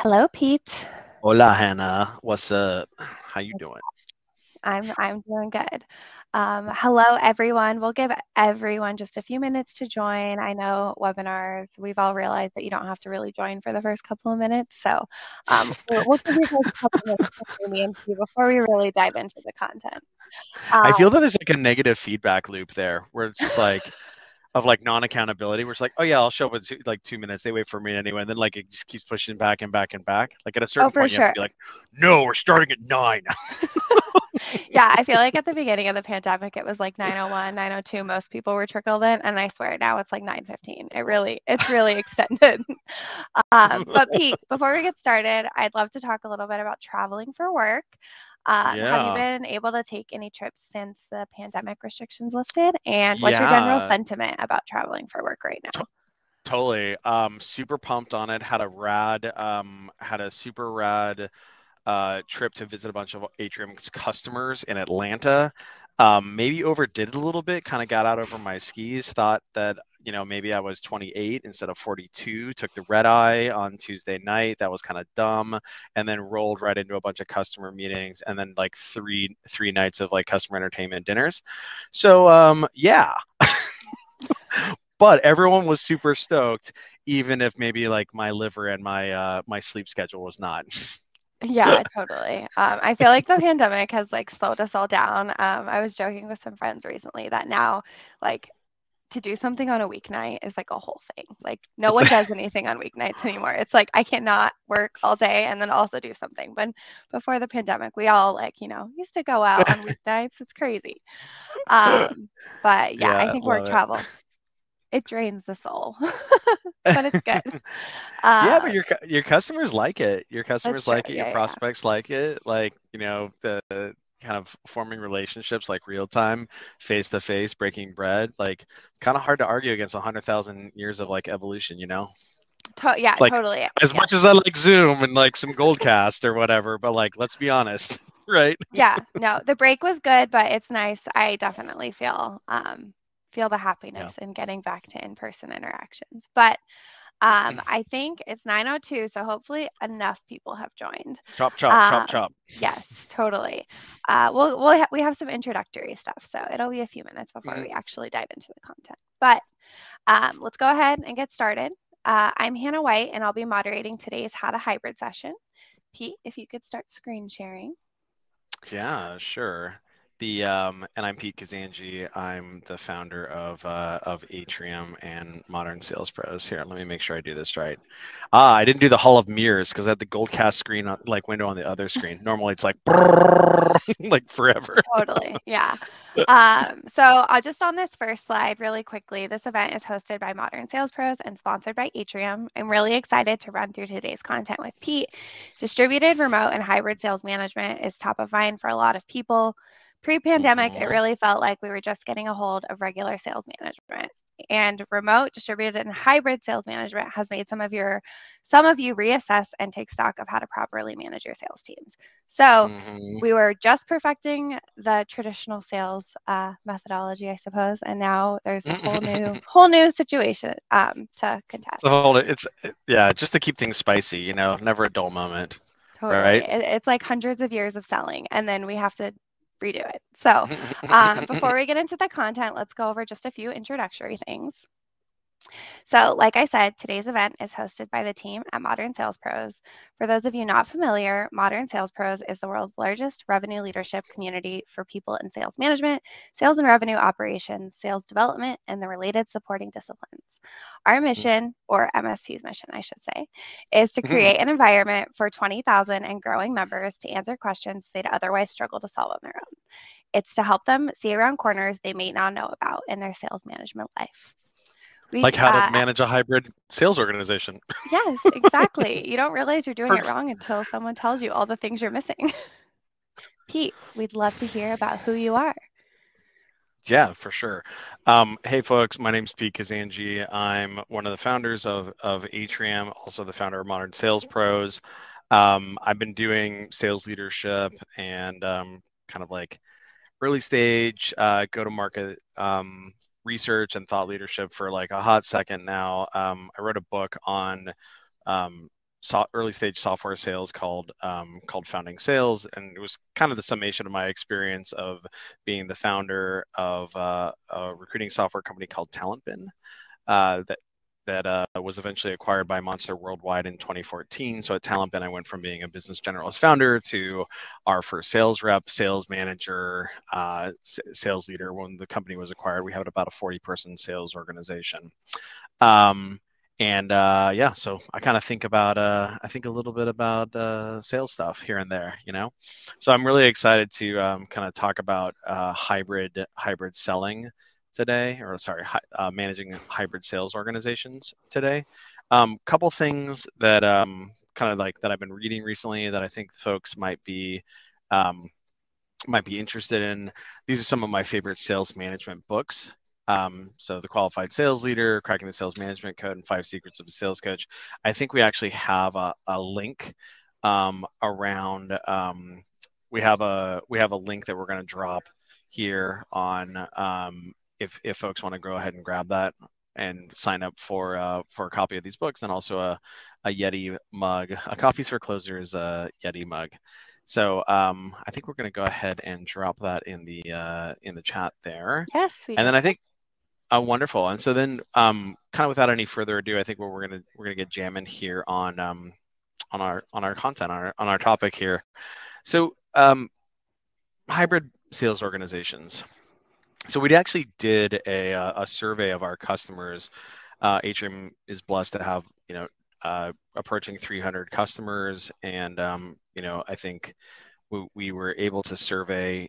Hello, Pete. Hola, Hannah. What's up? How you doing? I'm doing good. Hello, everyone. We'll give everyone just a few minutes to join. I know webinars, we've all realized that you don't have to really join for the first couple of minutes. So we'll give you guys a couple minutes to me and see before we really dive into the content. I Um, feel that there's like a negative feedback loop there where it's just like of like non-accountability where it's like, oh yeah, I'll show up in like 2 minutes. They wait for me anyway. And then like it just keeps pushing back and back and back. Like at a oh, certain for point, you have to sure. be like, no, we're starting at 9. Yeah, I feel like at the beginning of the pandemic, it was like 9:01, 9:02. Most people were trickled in, and I swear now it's like 9:15. It's really extended. But Pete, before we get started, I'd love to talk a little bit about traveling for work. Have you Yeah. been able to take any trips since the pandemic restrictions lifted? And what's your general Yeah. sentiment about traveling for work right T- now? totally. Super pumped on it. Had a super rad trip to visit a bunch of Atrium's customers in Atlanta. Maybe overdid it a little bit, kind of got out over my skis, thought that, maybe I was 28 instead of 42, took the red eye on Tuesday night. That was kind of dumb. And then rolled right into a bunch of customer meetings and then like three nights of like customer entertainment dinners. So yeah, but everyone was super stoked, even if maybe like my liver and my sleep schedule was not. Yeah, totally. I feel like the pandemic has like slowed us all down. I was joking with some friends recently that now, like, to do something on a weeknight is like a whole thing. Like no It's one does anything on weeknights anymore. It's like I cannot work all day and then also do something. But before the pandemic, we all like, used to go out on weeknights. It's crazy. Um, but yeah, I Yeah, think work love it. travel, it drains the soul, but it's good. Yeah, but Um, your customers like it. Your that's customers true. like it. Your Yeah, yeah. prospects like it. Like, the kind of forming relationships like real time, face to face, breaking bread. Like, kind of hard to argue against 100,000 years of like evolution. Yeah, Like, totally. as Yeah. much as I like Zoom and like some Goldcast or whatever, but like, let's be honest, right? Yeah. No, the break was good, but it's nice. I definitely feel the Yeah. happiness in getting back to in-person interactions. But I think it's 9:02, so hopefully enough people have joined. Chop, chop, chop, Um, chop. yes, totally. We have some introductory stuff, so it'll be a few minutes before we actually dive into the content. But let's go ahead and get started. I'm Hannah White, and I'll be moderating today's How to Hybrid session. Pete, if you could start screen sharing. Yeah, sure. And I'm Pete Kazanjy. I'm the founder of Atrium and Modern Sales Pros. Here, let me make sure I do this right. I didn't do the Hall of Mirrors because I had the Goldcast screen like window on the other screen. Normally it's like like forever. Totally. Yeah. So just on this first slide, really quickly, this event is hosted by Modern Sales Pros and sponsored by Atrium. I'm really excited to run through today's content with Pete. Distributed, remote, and hybrid sales management is top of mind for a lot of people. Pre-pandemic, it Hmm. really felt like we were just getting a hold of regular sales management. And remote, distributed, and hybrid sales management has made some of you reassess and take stock of how to properly manage your sales teams. So Hmm. we were just perfecting the traditional sales methodology, I suppose, and now there's a whole new situation to contest. It's yeah, just to keep things spicy, never a dull moment, Totally, right? it's like hundreds of years of selling, and then we have to redo it. So, before we get into the content, let's go over just a few introductory things. So, like I said, today's event is hosted by the team at Modern Sales Pros. For those of you not familiar, Modern Sales Pros is the world's largest revenue leadership community for people in sales management, sales and revenue operations, sales development, and the related supporting disciplines. Our mission, or MSP's mission, I should say, is to create an environment for 20,000 and growing members to answer questions they'd otherwise struggle to solve on their own. It's to help them see around corners they may not know about in their sales management life. Like We how to manage a hybrid sales organization. Yes, exactly. You don't realize you're doing For it wrong until someone tells you all the things you're missing. Pete, we'd love to hear about who you are. Yeah, for sure. Hey, folks, my name's Pete Kazanjy. I'm one of the founders of Atrium, also the founder of Modern Sales Pros. I've been doing sales leadership and kind of like early stage go to market research and thought leadership for like a hot second now. I wrote a book on early stage software sales called Founding Sales, and it was kind of the summation of my experience of being the founder of a recruiting software company called TalentBin, that was eventually acquired by Monster Worldwide in 2014. So at TalentBin, I went from being a business generalist founder to our first sales rep, sales manager, sales leader. When the company was acquired, we had about a 40-person sales organization. Um, and yeah, so I kind of think about I think a little bit about sales stuff here and there, you know. So I'm really excited to kind of talk about hybrid selling today, or sorry, managing hybrid sales organizations today. Couple things that kind of like that I've been reading recently that I think folks um, might be interested in. These are some of my favorite sales management books. So The Qualified Sales Leader, Cracking the Sales Management Code, and 5 Secrets of a Sales Coach. I think we actually have a link around. We have a link that we're going to drop here on. If folks want to go ahead and grab that and sign up for a copy of these books, and also a Yeti mug. A Coffees for Closers Yeti mug. So I think we're going to go ahead and drop that in the chat there. Yes, we And then I dropped it. think wonderful. And so then kind of without any further ado, I think we're gonna get jamming here on our content, on our topic here. So hybrid sales organizations. So we actually did a survey of our customers. Atrium is blessed to have, approaching 300 customers, and I think we were able to survey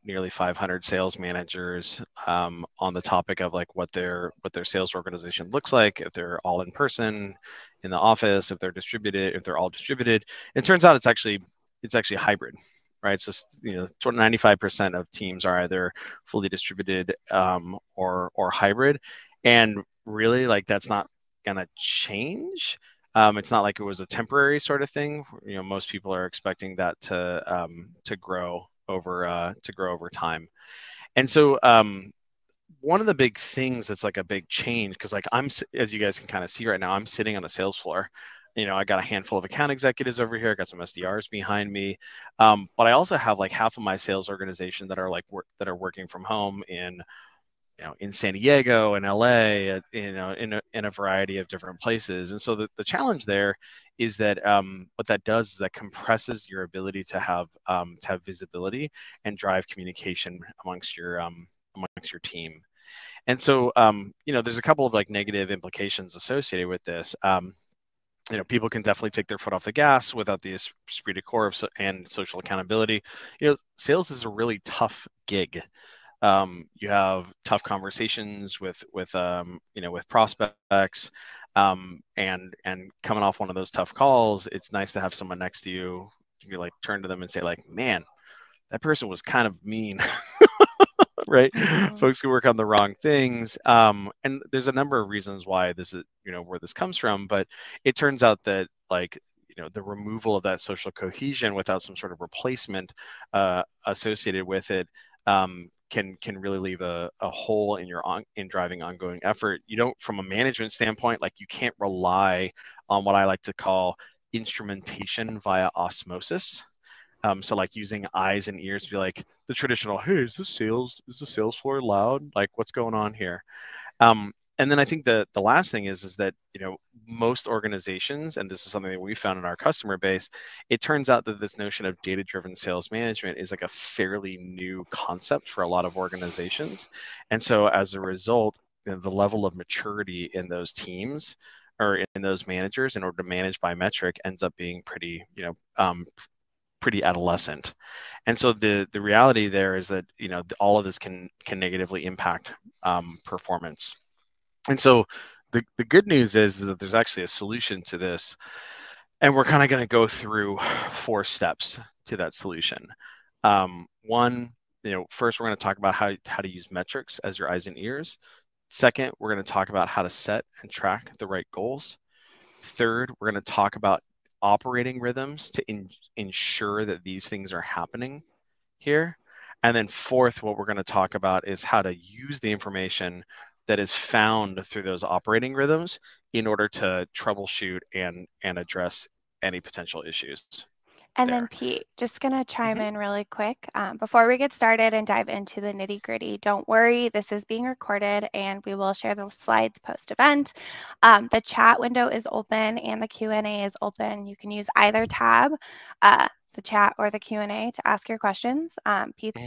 nearly 500 sales managers on the topic of like what their sales organization looks like, if they're all in person in the office, if they're all distributed. It turns out it's actually hybrid, right? So 95% of teams are either fully distributed or hybrid, and really like that's not gonna change. It's not like it was a temporary sort of thing. Most people are expecting that to grow over time. And so one of the big things that's like a big change, because like as you guys can kind of see right now, I'm sitting on a sales floor. I got a handful of account executives over here. I got some SDRs behind me, but I also have like half of my sales organization that are working from home in San Diego and LA, in a variety of different places. And so the challenge there is that what that does is that compresses your ability to have visibility and drive communication amongst your team. And so there's a couple of like negative implications associated with this. People can definitely take their foot off the gas without the esprit de corps and social accountability. Sales is a really tough gig. You have tough conversations with prospects, and coming off one of those tough calls, it's nice to have someone next to you. You like turn to them and say like, man, that person was kind of mean. Right? Mm-hmm. Folks who work on the wrong things. And there's a number of reasons why this is, where this comes from, but it turns out that like, the removal of that social cohesion without some sort of replacement associated with it can really leave a hole in driving ongoing effort. From a management standpoint, like you can't rely on what I like to call instrumentation via osmosis. So like using eyes and ears to be like the traditional, hey, is the sales floor loud? Like what's going on here? And then I think the last thing is that, most organizations, and this is something that we found in our customer base, it turns out that this notion of data-driven sales management is like a fairly new concept for a lot of organizations. And so as a result, the level of maturity in those teams or in those managers in order to manage by metric ends up being pretty, pretty adolescent. And so the reality there is that all of this can negatively impact performance. And so the good news is that there's actually a solution to this, and we're kind of going to go through 4 steps to that solution. One, first we're going to talk about how to use metrics as your eyes and ears. Second, we're going to talk about how to set and track the right goals. Third, we're going to talk about operating rhythms to ensure that these things are happening here. And then fourth, what we're going to talk about is how to use the information that is found through those operating rhythms in order to troubleshoot and address any potential issues And then there. Pete, just gonna chime in really quick. Before we get started and dive into the nitty gritty, don't worry, this is being recorded and we will share the slides post-event. The chat window is open and the Q&A is open. You can use either tab, the chat or the Q&A to ask your questions. Pete's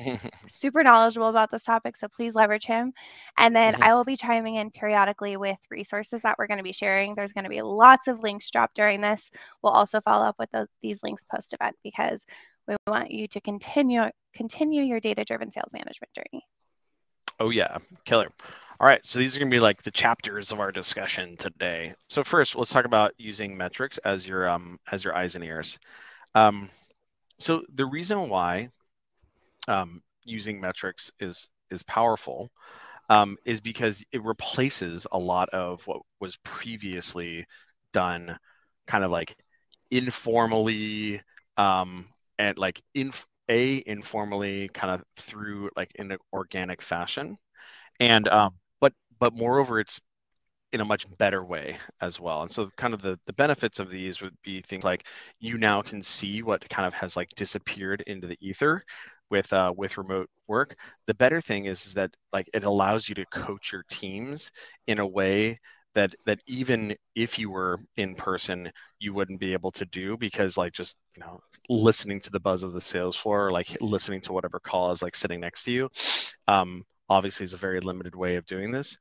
super knowledgeable about this topic, so please leverage him. And then I will be chiming in periodically with resources that we're going to be sharing. There's going to be lots of links dropped during this. We'll also follow up with these links post-event because we want you to continue your data-driven sales management journey. Oh yeah, killer. All right, so these are going to be like the chapters of our discussion today. So first, let's talk about using metrics as your eyes and ears. So the reason why using metrics is powerful is because it replaces a lot of what was previously done kind of like informally and like informally kind of through like in an organic fashion. And but moreover, it's in a much better way as well. And so kind of the benefits of these would be things like you now can see what kind of has like disappeared into the ether with remote work. The better thing is that like it allows you to coach your teams in a way that even if you were in person, you wouldn't be able to do, because like just listening to the buzz of the sales floor, or like listening to whatever call is like sitting next to you, obviously is a very limited way of doing this.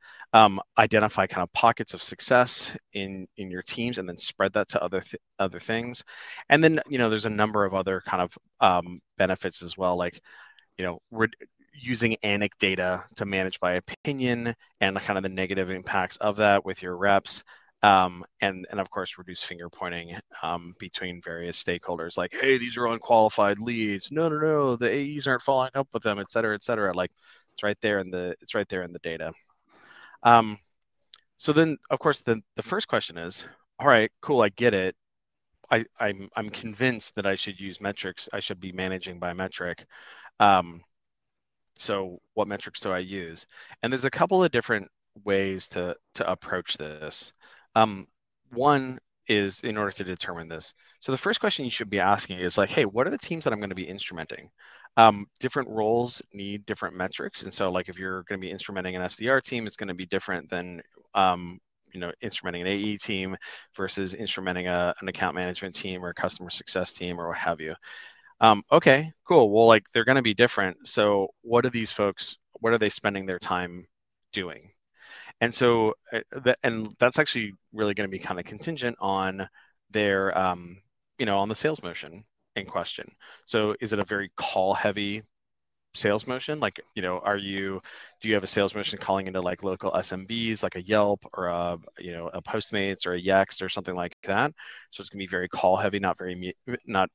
Identify kind of pockets of success in your teams and then spread that to other things. And then there's a number of other kind of benefits as well, like we're using anecdata to manage by opinion and kind of the negative impacts of that with your reps. And of course, reduce finger pointing between various stakeholders, like, hey, these are unqualified leads. No, the AEs aren't following up with them, et cetera, et cetera. Like it's right there in the data. So then, of course, the first question is, all right, cool, I get it. I'm convinced that I should use metrics. I should be managing by metric. So what metrics do I use? And there's a couple of different ways to approach this. One is in order to determine this. So the first question you should be asking is like, hey, what are the teams that I'm going to be instrumenting? Different roles need different metrics. And so like if you're going to be instrumenting an SDR team, it's going to be different than instrumenting an AE team versus instrumenting an account management team or a customer success team or what have you. Okay, cool. Well, like they're going to be different. So what are these folks, what are they spending their time doing? And so that's actually really going to be kind of contingent on their, on the sales motion in question. So is it a very call heavy sales motion? Like, do you have a sales motion calling into like local SMBs, like a Yelp or a Postmates or a Yext or something like that? So it's gonna be very call heavy, not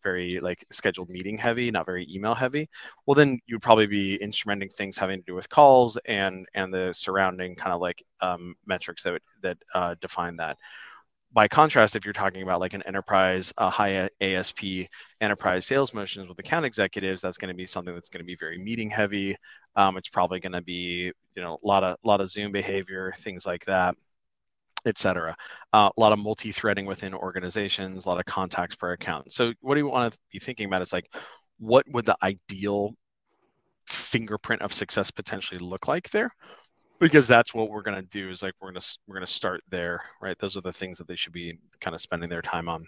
very like scheduled meeting heavy, not very email heavy. Well, then you'd probably be instrumenting things having to do with calls and the surrounding kind of like metrics that define that. By contrast, if you're talking about like an enterprise, high ASP enterprise sales motions with account executives, that's going to be something that's going to be very meeting heavy. It's probably going to be, a lot of Zoom behavior, things like that, et cetera. A lot of multi-threading within organizations, a lot of contacts per account. So what do you want to be thinking about is like, what would the ideal fingerprint of success potentially look like there? Because that's what we're going to do is like we're going to start there, right? Those are the things that they should be kind of spending their time on.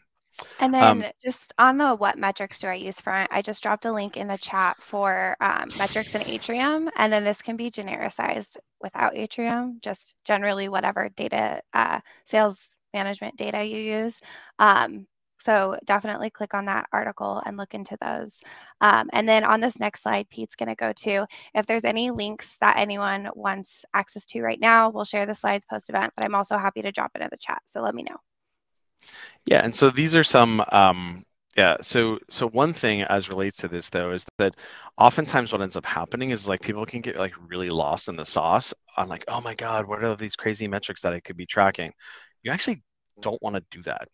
And then just on the what metrics do I use front, I just dropped a link in the chat for metrics in Atrium. And then this can be genericized without Atrium, just generally whatever data, sales management data you use. So definitely click on that article and look into those. And then on this next slide, Pete's going to go to, if there's any links that anyone wants access to right now, we'll share the slides post-event, but I'm also happy to drop it in the chat. So let me know. Yeah, and so these are some, so one thing as relates to this though is that oftentimes what ends up happening is like people can get like really lost in the sauce on like, oh my God, what are these crazy metrics that I could be tracking? You actually don't want to do that.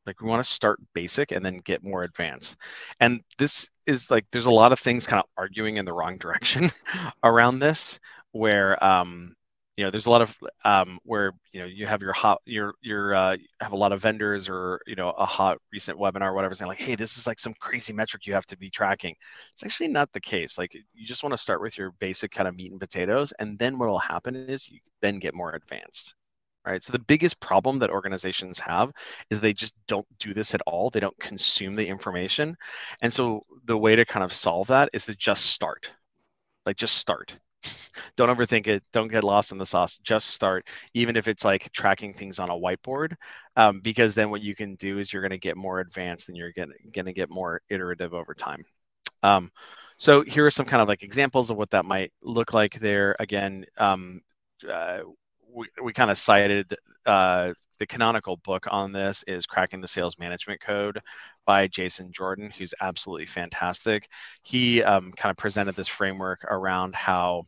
Like we want to start basic and then get more advanced. And this is like, there's a lot of things kind of arguing in the wrong direction around this where, there's a lot of where you have have a lot of vendors or a hot recent webinar or whatever saying like, hey, this is like some crazy metric you have to be tracking. It's actually not the case. Like you just want to start with your basic kind of meat and potatoes, and then what will happen is you then get more advanced. Right. So the biggest problem that organizations have is they just don't do this at all. They don't consume the information. And so the way to kind of solve that is to just start. Like just start. Don't overthink it. Don't get lost in the sauce. Just start, even if it's like tracking things on a whiteboard, because then what you can do is you're going to get more advanced and you're going to get more iterative over time. So here are some kind of like examples of what that might look like there. Again, we kind of cited the canonical book on this is Cracking the Sales Management Code by Jason Jordan, who's absolutely fantastic. He kind of presented this framework around how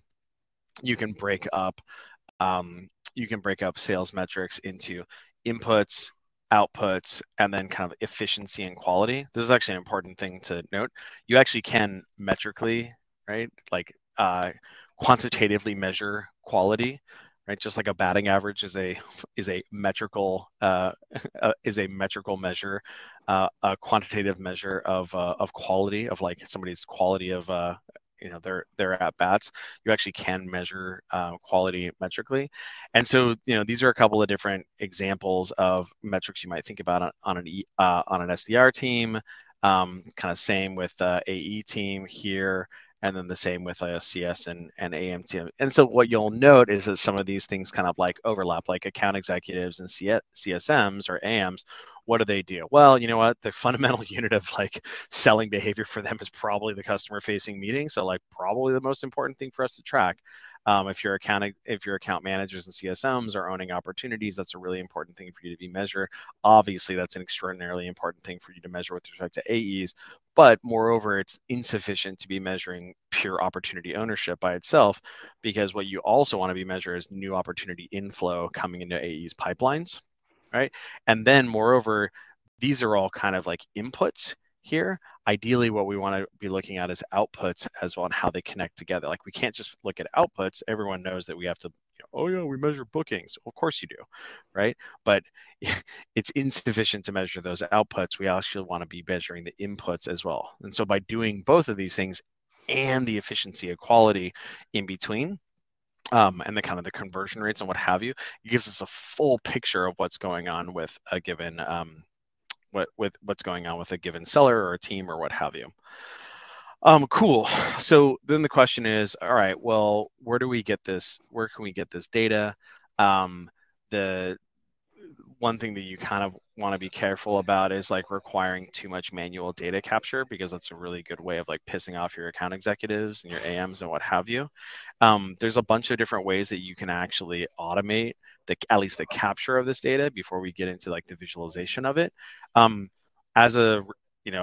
you can break up sales metrics into inputs, outputs, and then kind of efficiency and quality. This is actually an important thing to note. You actually can metrically, right, like quantitatively measure quality, right? Just like a batting average is a metrical measure, a quantitative measure of quality, of like somebody's quality of their at bats. You actually can measure quality metrically, and so these are a couple of different examples of metrics you might think about on an SDR team. Kind of same with the AE team here, and then the same with a CS and AM team. And so what you'll note is that some of these things kind of like overlap, like account executives and CSMs or AMs. What do they do? Well, you know what? The fundamental unit of like selling behavior for them is probably the customer facing meeting. So like probably the most important thing for us to track. If your account managers and CSMs are owning opportunities, that's a really important thing for you to be measured. Obviously, that's an extraordinarily important thing for you to measure with respect to AEs. But moreover, it's insufficient to be measuring pure opportunity ownership by itself, because what you also want to be measuring is new opportunity inflow coming into AEs pipelines, right? And then moreover, these are all kind of like inputs here. Ideally, what we want to be looking at is outputs as well and how they connect together. Like we can't just look at outputs. Everyone knows that we have to, oh yeah, we measure bookings. Of course you do, right? But it's insufficient to measure those outputs. We actually want to be measuring the inputs as well. And so by doing both of these things and the efficiency of quality in between, and the kind of the conversion rates and what have you, it gives us a full picture of what's going on with a given what's going on with a given seller or a team or what have you. Cool. So then the question is, all right, well, where do we get this? Where can we get this data? The one thing that you kind of want to be careful about is like requiring too much manual data capture, because that's a really good way of like pissing off your account executives and your AMs and what have you. There's a bunch of different ways that you can actually automate at least the capture of this data before we get into like the visualization of it. As a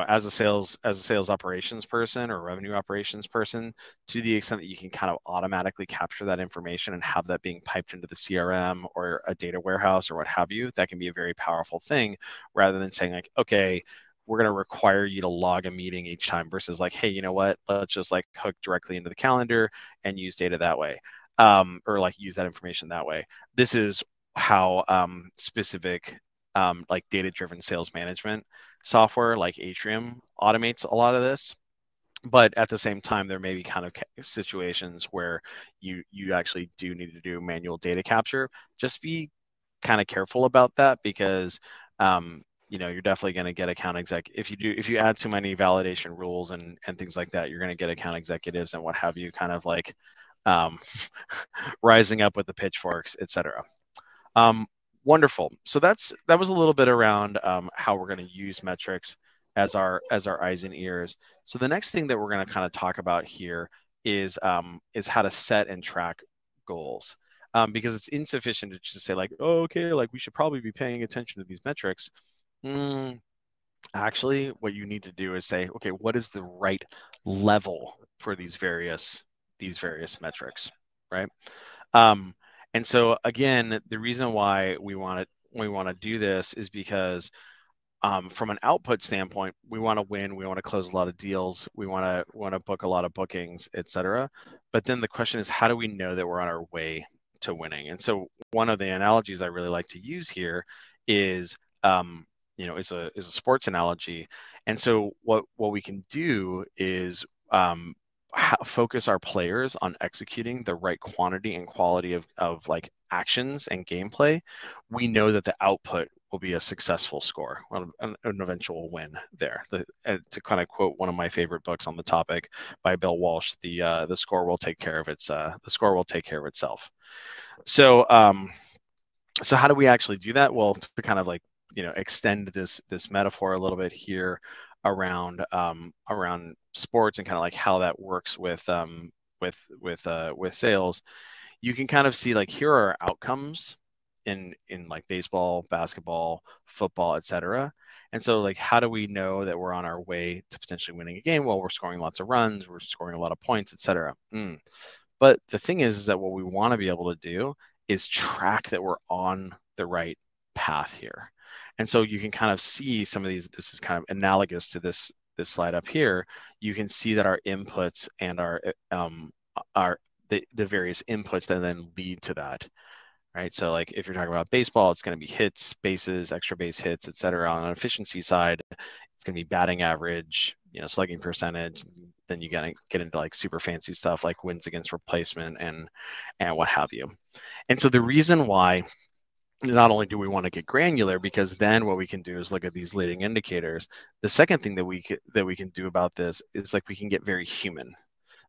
as a sales operations person or revenue operations person, to the extent that you can kind of automatically capture that information and have that being piped into the CRM or a data warehouse or what have you, that can be a very powerful thing, rather than saying like, okay, we're going to require you to log a meeting each time, versus like, hey, you know what, let's just like hook directly into the calendar and use data that way, or like use that information that way. This is how specific like data-driven sales management software like Atrium automates a lot of this. But at the same time, there may be kind of situations where you actually do need to do manual data capture. Just be kind of careful about that, because you're definitely going to get account exec if you add too many validation rules and things like that. You're going to get account executives and what have you kind of like rising up with the pitchforks, etc. Wonderful. So that was a little bit around how we're going to use metrics as our eyes and ears. So the next thing that we're going to kind of talk about here is how to set and track goals, because it's insufficient to just say like, oh, okay, like we should probably be paying attention to these metrics. Actually, what you need to do is say, okay, what is the right level for these various metrics, right? And so again, the reason why we want to do this is because from an output standpoint, we want to win, we want to close a lot of deals, we want to book a lot of bookings, etc. But then the question is, how do we know that we're on our way to winning. And so one of the analogies I really like to use here is is a sports analogy. And so what we can do is focus our players on executing the right quantity and quality of like actions and gameplay. We know that the output will be a successful score, an eventual win there. To kind of quote one of my favorite books on the topic by Bill Walsh, the score will take care of itself. So so how do we actually do that? Well, to kind of like extend this metaphor a little bit here around sports and kind of like how that works with sales. You can kind of see like here are outcomes in like baseball, basketball, football, etc. And so like how do we know that we're on our way to potentially winning a game? Well, we're scoring lots of runs, we're scoring a lot of points, etc. But the thing is that what we want to be able to do is track that we're on the right path here. And so you can kind of see some of these, this is kind of analogous to this slide up here. You can see that our inputs and our the various inputs that then lead to that, right? So like if you're talking about baseball, it's going to be hits, bases, extra base hits, et cetera. On an efficiency side, it's going to be batting average, slugging percentage. Then you get into like super fancy stuff like wins against replacement and what have you. And so the reason why not only do we want to get granular, because then what we can do is look at these leading indicators. The second thing that we can do about this is like we can get very human,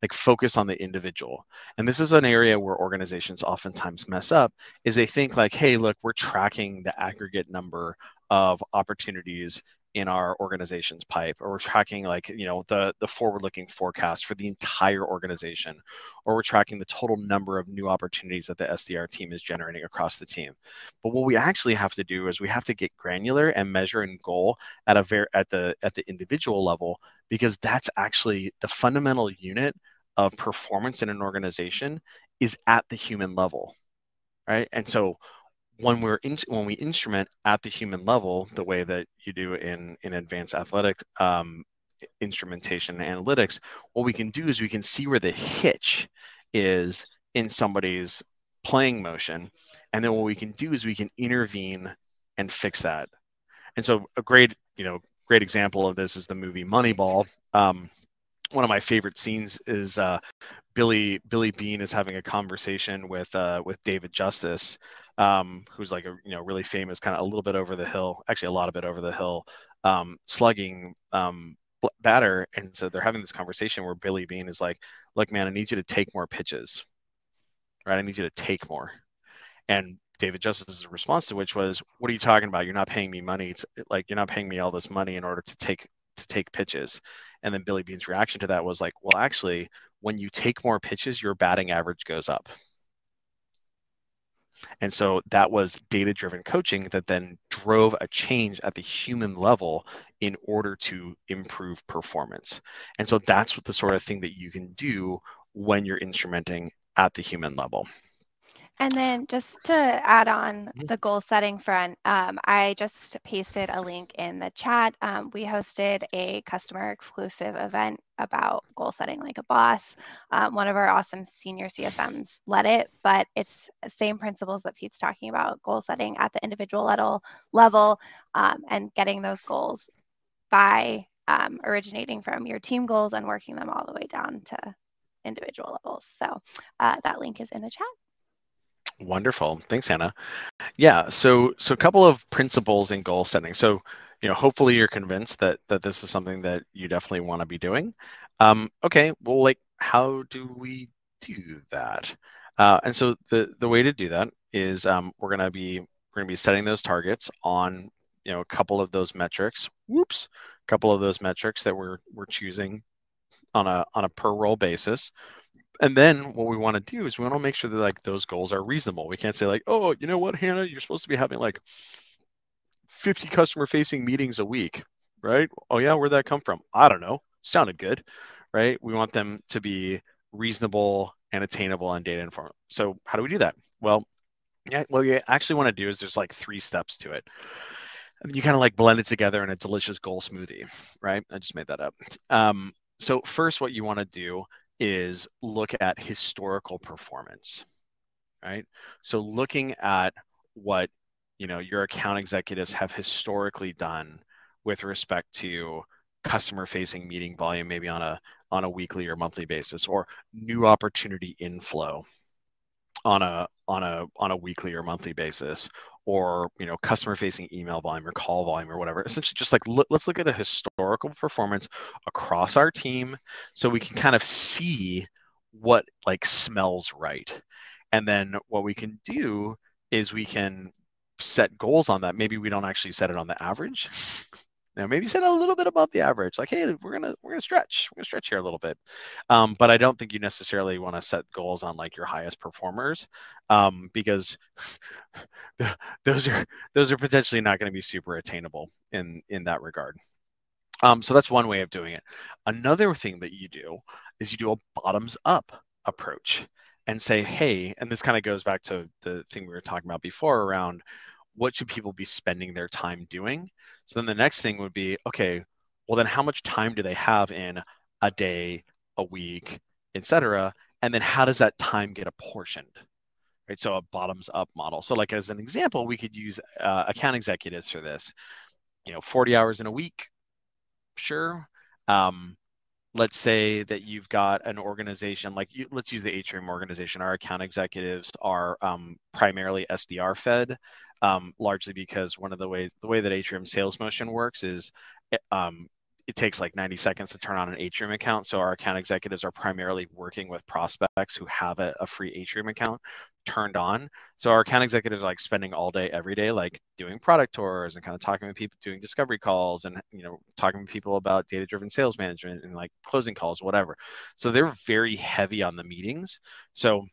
like focus on the individual. And this is an area where organizations oftentimes mess up, is they think like, hey, look, we're tracking the aggregate number of opportunities in our organization's pipe, or we're tracking like the forward-looking forecast for the entire organization, or we're tracking the total number of new opportunities that the SDR team is generating across the team. But what we actually have to do is we have to get granular and measure and goal at the individual level, because that's actually the fundamental unit of performance in an organization is at the human level, right? And so when we instrument at the human level, the way that you do in advanced athletic instrumentation and analytics, what we can do is we can see where the hitch is in somebody's playing motion, and then what we can do is we can intervene and fix that. And so a great example of this is the movie Moneyball. One of my favorite scenes is Billy Beane is having a conversation with David Justice, who's like a really famous, kind of a little bit over the hill, actually a lot of bit over the hill, slugging batter. And so they're having this conversation where Billy Beane is like, look, man, I need you to take more pitches, right? I need you to take more. And David Justice's response to which was, what are you talking about? You're not paying me money. It's like, you're not paying me all this money in order to take pitches. And then Billy Beane's reaction to that was like, well, actually, when you take more pitches, your batting average goes up. And so that was data-driven coaching that then drove a change at the human level in order to improve performance. And so that's what the sort of thing that you can do when you're instrumenting at the human level. And then just to add on the goal setting front, I just pasted a link in the chat. We hosted a customer exclusive event about goal setting like a boss. One of our awesome senior CSMs led it, but it's the same principles that Pete's talking about, goal setting at the individual level and getting those goals by originating from your team goals and working them all the way down to individual levels. So that link is in the chat. Wonderful. Thanks, Hannah. Yeah, so a couple of principles in goal setting. So, hopefully you're convinced that this is something that you definitely want to be doing. Okay, well, like, how do we do that? And so the way to do that is we're gonna be setting those targets on a couple of those metrics. A couple of those metrics that we're choosing on a per role basis. And then what we want to do is we want to make sure that like those goals are reasonable. We can't say like, oh, you know what, Hannah, you're supposed to be having like 50 customer facing meetings a week, right? Oh yeah, where'd that come from? I don't know. Sounded good, right? We want them to be reasonable and attainable and data informed. So how do we do that? Well, what you actually want to do is there's like 3 steps to it. And you kind of like blend it together in a delicious goal smoothie, right? I just made that up. So first, what you want to do is look at historical performance, right? So looking at what, your account executives have historically done with respect to customer facing meeting volume, maybe on a weekly or monthly basis, or new opportunity inflow on a weekly or monthly basis, or customer facing email volume or call volume or whatever. Essentially just like let's look at a historical performance across our team so we can kind of see what like smells right. And then what we can do is we can set goals on that. Maybe we don't actually set it on the average. Maybe set a little bit above the average, like, hey, we're gonna stretch here a little bit. But I don't think you necessarily want to set goals on like your highest performers, because those are potentially not going to be super attainable in that regard. So that's one way of doing it. Another thing that you do is you do a bottoms up approach and say, hey, and this kind of goes back to the thing we were talking about before around what should people be spending their time doing? So then the next thing would be, okay, well then how much time do they have in a day, a week, etc.? And then how does that time get apportioned? Right? So a bottoms up model. So like as an example, we could use account executives for this. 40 hours in a week, sure. Um, let's say that you've got an organization like let's use the Atrium organization. Our account executives are primarily SDR fed, largely because the way that Atrium sales motion works is it takes like 90 seconds to turn on an Atrium account. So our account executives are primarily working with prospects who have a free Atrium account turned on. So our account executives are like spending all day, every day, like doing product tours and kind of talking with people, doing discovery calls, and talking to people about data-driven sales management and like closing calls, whatever. So they're very heavy on the meetings. So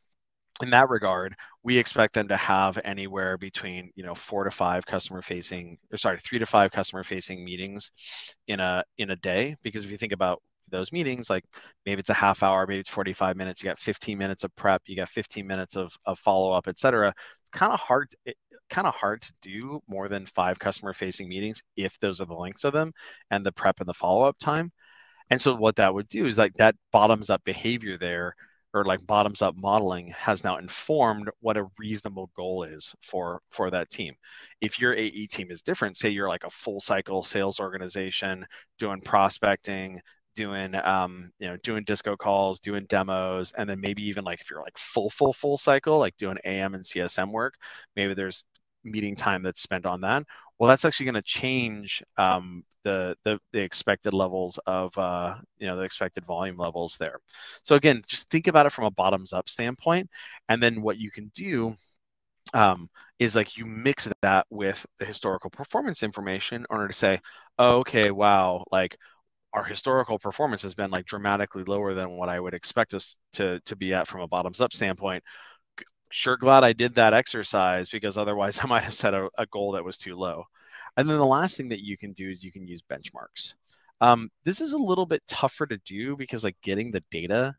in that regard, we expect them to have anywhere between 3 to 5 customer facing meetings in a day. Because if you think about those meetings, like maybe it's a half hour, maybe it's 45 minutes, you got 15 minutes of prep, you got 15 minutes of follow-up, etc. It's kind of hard to do more than 5 customer facing meetings if those are the lengths of them and the prep and the follow-up time. And so what that would do is like that bottoms up behavior there, or like bottoms up modeling, has now informed what a reasonable goal is for that team. If your AE team is different, say you're like a full cycle sales organization doing prospecting, doing disco calls, doing demos, and then maybe even like if you're like full cycle, like doing AM and CSM work, maybe there's meeting time that's spent on that. Well, that's actually going to change the expected levels of the expected volume levels there. So again, just think about it from a bottoms up standpoint, and then what you can do is like you mix that with the historical performance information in order to say, oh, okay, wow, like our historical performance has been like dramatically lower than what I would expect us to be at from a bottoms up standpoint. Sure glad I did that exercise, because otherwise I might have set a goal that was too low. And then the last thing that you can do is you can use benchmarks. This is a little bit tougher to do because like getting the data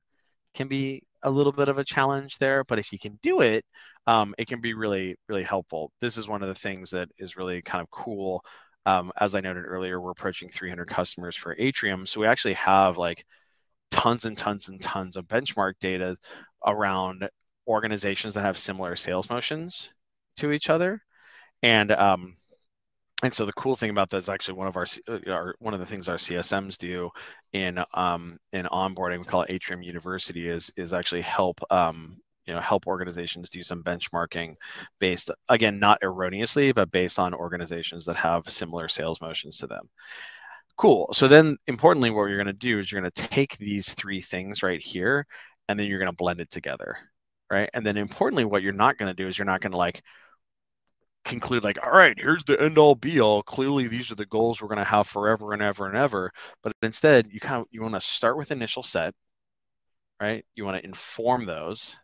can be a little bit of a challenge there, but if you can do it, it can be really, really helpful. This is one of the things that is really kind of cool. As I noted earlier, we're approaching 300 customers for Atrium. So we actually have like tons and tons and tons of benchmark data around organizations that have similar sales motions to each other. And so the cool thing about that is actually one of one of the things our CSMs do in onboarding, we call it Atrium University, is actually help organizations do some benchmarking based, again, not erroneously, but based on organizations that have similar sales motions to them. Cool. So then importantly, what you're going to do is you're going to take these 3 things right here, and then you're going to blend it together. Right. And then importantly, what you're not going to do is you're not going to like conclude like, all right, here's the end all be all. Clearly, these are the goals we're going to have forever and ever and ever. But instead, you want to start with initial set, right? You want to inform those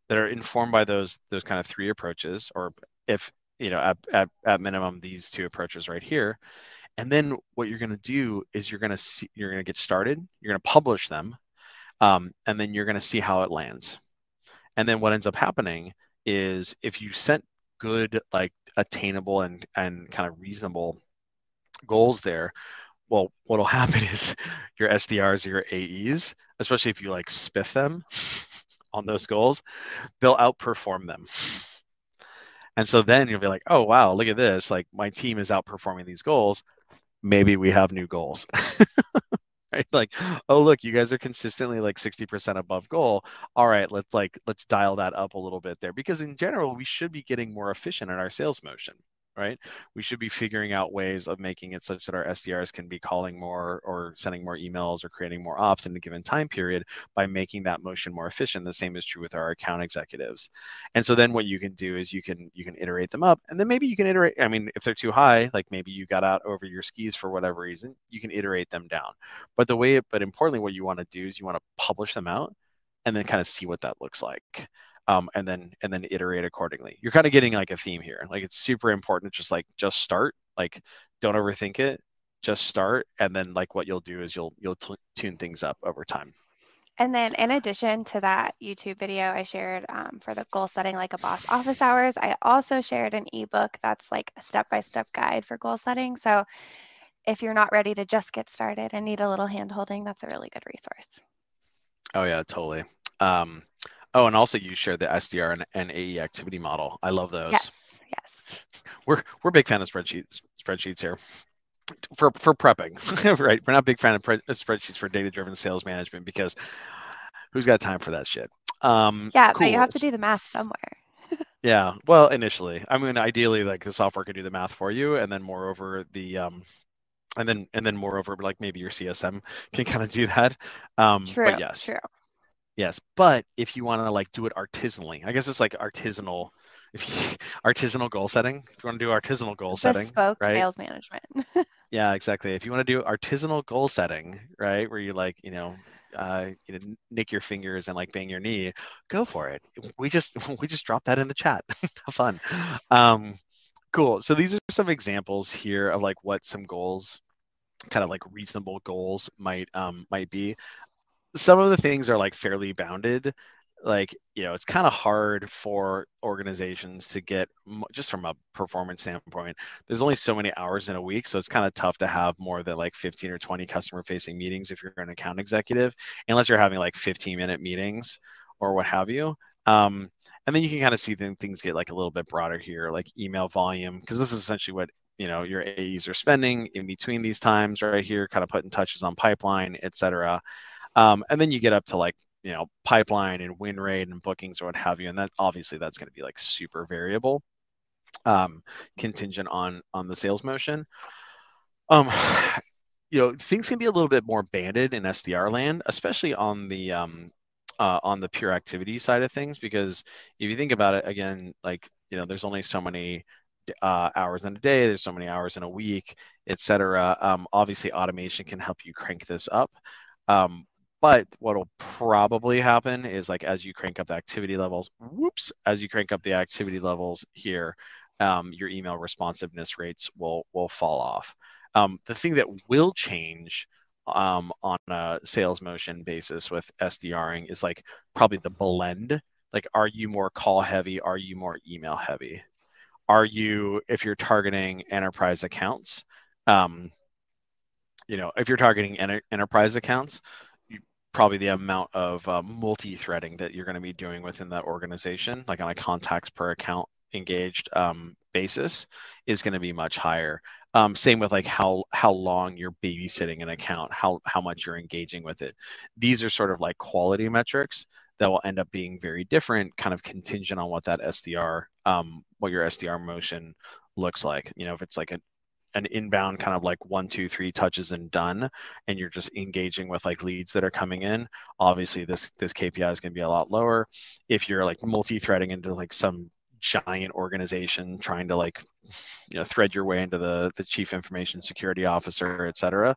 that are informed by those kind of 3 approaches, or if at minimum these 2 approaches right here. And then what you're going to do is you're going to get started. You're going to publish them, and then you're going to see how it lands. And then what ends up happening is if you set good, like attainable and kind of reasonable goals there, well, what'll happen is your SDRs or your AEs, especially if you like spiff them, on those goals, they'll outperform them. And so then you'll be like, oh, wow, look at this. Like my team is outperforming these goals. Maybe we have new goals. Right? Like, oh, look, you guys are consistently like 60% above goal. All right, let's dial that up a little bit there, because in general, we should be getting more efficient in our sales motion, right? We should be figuring out ways of making it such that our SDRs can be calling more or sending more emails or creating more ops in a given time period by making that motion more efficient. The same is true with our account executives. And so then what you can do is you can iterate them up, and then maybe you can iterate. I mean, if they're too high, like maybe you got out over your skis for whatever reason, you can iterate them down. But importantly, what you want to do is you want to publish them out and then kind of see what that looks like. And then iterate accordingly. You're kind of getting like a theme here. Like it's super important to just start. Like don't overthink it. Just start, and then like what you'll do is you'll tune things up over time. And then in addition to that YouTube video I shared for the goal setting like a boss office hours, I also shared an ebook that's like a step-by-step guide for goal setting. So if you're not ready to just get started and need a little hand holding, that's a really good resource. Oh yeah, totally. Oh, and also you shared the SDR and AE activity model. I love those. Yes, yes. We're big fan of spreadsheets here for prepping, right? We're not big fan of spreadsheets for data-driven sales management, because who's got time for that shit? Yeah, but you Cool. have to do the math somewhere. Yeah. Well, initially, I mean, ideally, like the software could do the math for you, and then moreover, and then moreover, like maybe your CSM can kind of do that. True, But yes, true. yes. But if you want to like do it artisanally, I guess it's like artisanal. If you, artisanal goal setting, if you want to do artisanal goal setting, Bespoke right? sales management. Yeah, exactly. If you want to do artisanal goal setting, right, where you like, nick your fingers and like bang your knee, go for it. We just we just dropped that in the chat. Have fun. Um, cool. So these are some examples here of like what some goals, kind of like reasonable goals might be. Some of the things are like fairly bounded. Like, it's kind of hard for organizations to get, just from a performance standpoint, there's only so many hours in a week, so it's kind of tough to have more than like 15 or 20 customer facing meetings if you're an account executive, unless you're having like 15-minute meetings or what have you. And then you can kind of see things get like a little bit broader here, like email volume, because this is essentially what your AEs are spending in between these times right here, kind of putting touches on pipeline, etc. And then you get up to like, pipeline and win rate and bookings or what have you. And that obviously that's going to be like super variable, contingent on the sales motion. Um, things can be a little bit more banded in SDR land, especially on the pure activity side of things, because if you think about it again, like, there's only so many hours in a day, there's so many hours in a week, etc. Obviously automation can help you crank this up. But what will probably happen is, like, as you crank up the activity levels, as you crank up the activity levels here, your email responsiveness rates will fall off. The thing that will change on a sales motion basis with SDRing is like probably the blend. Like, are you more call heavy? Are you more email heavy? If you're targeting enterprise accounts, if you're targeting enterprise accounts, probably the amount of multi-threading that you're going to be doing within that organization, like on a contacts per account engaged basis, is going to be much higher. Same with like how long you're babysitting an account, how much you're engaging with it. These are sort of like quality metrics that will end up being very different, kind of contingent on what that what your SDR motion looks like. If it's like an inbound kind of like 1, 2, 3 touches and done, and you're just engaging with like leads that are coming in, obviously this KPI is going to be a lot lower. If you're like multi-threading into like some giant organization trying to like thread your way into the chief information security officer, etc.,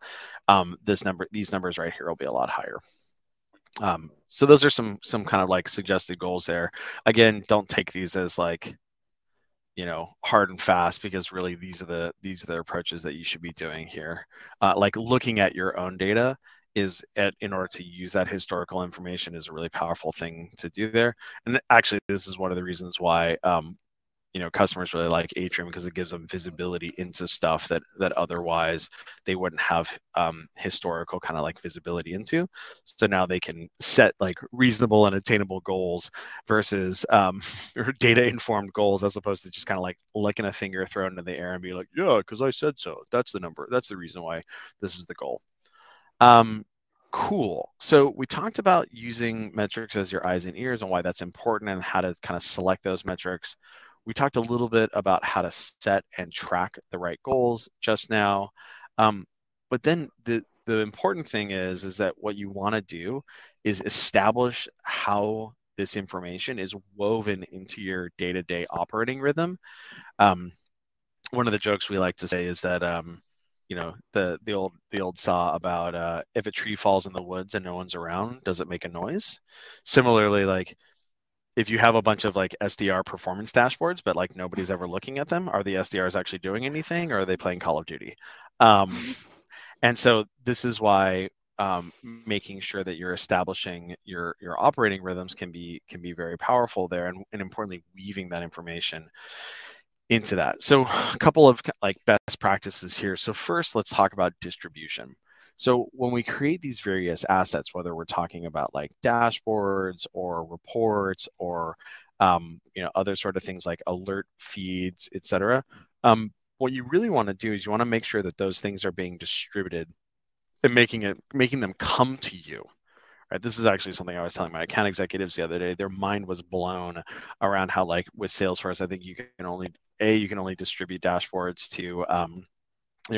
these numbers right here will be a lot higher. So those are some kind of like suggested goals there. Again, don't take these as like hard and fast, because really these are the approaches that you should be doing here. Like looking at your own data in order to use that historical information, is a really powerful thing to do there. And actually, this is one of the reasons why customers really like Atrium because it gives them visibility into stuff that otherwise they wouldn't have historical kind of like visibility into. So now they can set like reasonable and attainable goals versus data informed goals, as opposed to just kind of like licking a finger thrown into the air and be like, yeah, because I said so. That's the number. That's the reason why this is the goal. Um, cool. So we talked about using metrics as your eyes and ears and why that's important and how to kind of select those metrics. We talked a little bit about how to set and track the right goals just now. But then the important thing is that what you want to do is establish how this information is woven into your day-to-day operating rhythm. Um, One of the jokes we like to say is that the old saw about if a tree falls in the woods and no one's around, does it make a noise? Similarly, like if you have a bunch of like SDR performance dashboards, but like nobody's ever looking at them, are the SDRs actually doing anything, or are they playing Call of Duty? And so this is why making sure that you're establishing your operating rhythms can be very powerful there, and importantly, weaving that information into that. So a couple of like best practices here. So first, let's talk about distribution. So when we create these various assets, whether we're talking about like dashboards or reports or other sort of things like alert feeds, etc., what you really want to do is you want to make sure that those things are being distributed and making them come to you. Right. This is actually something I was telling my account executives the other day. Their mind was blown around how, like, with Salesforce, I think you can only distribute dashboards to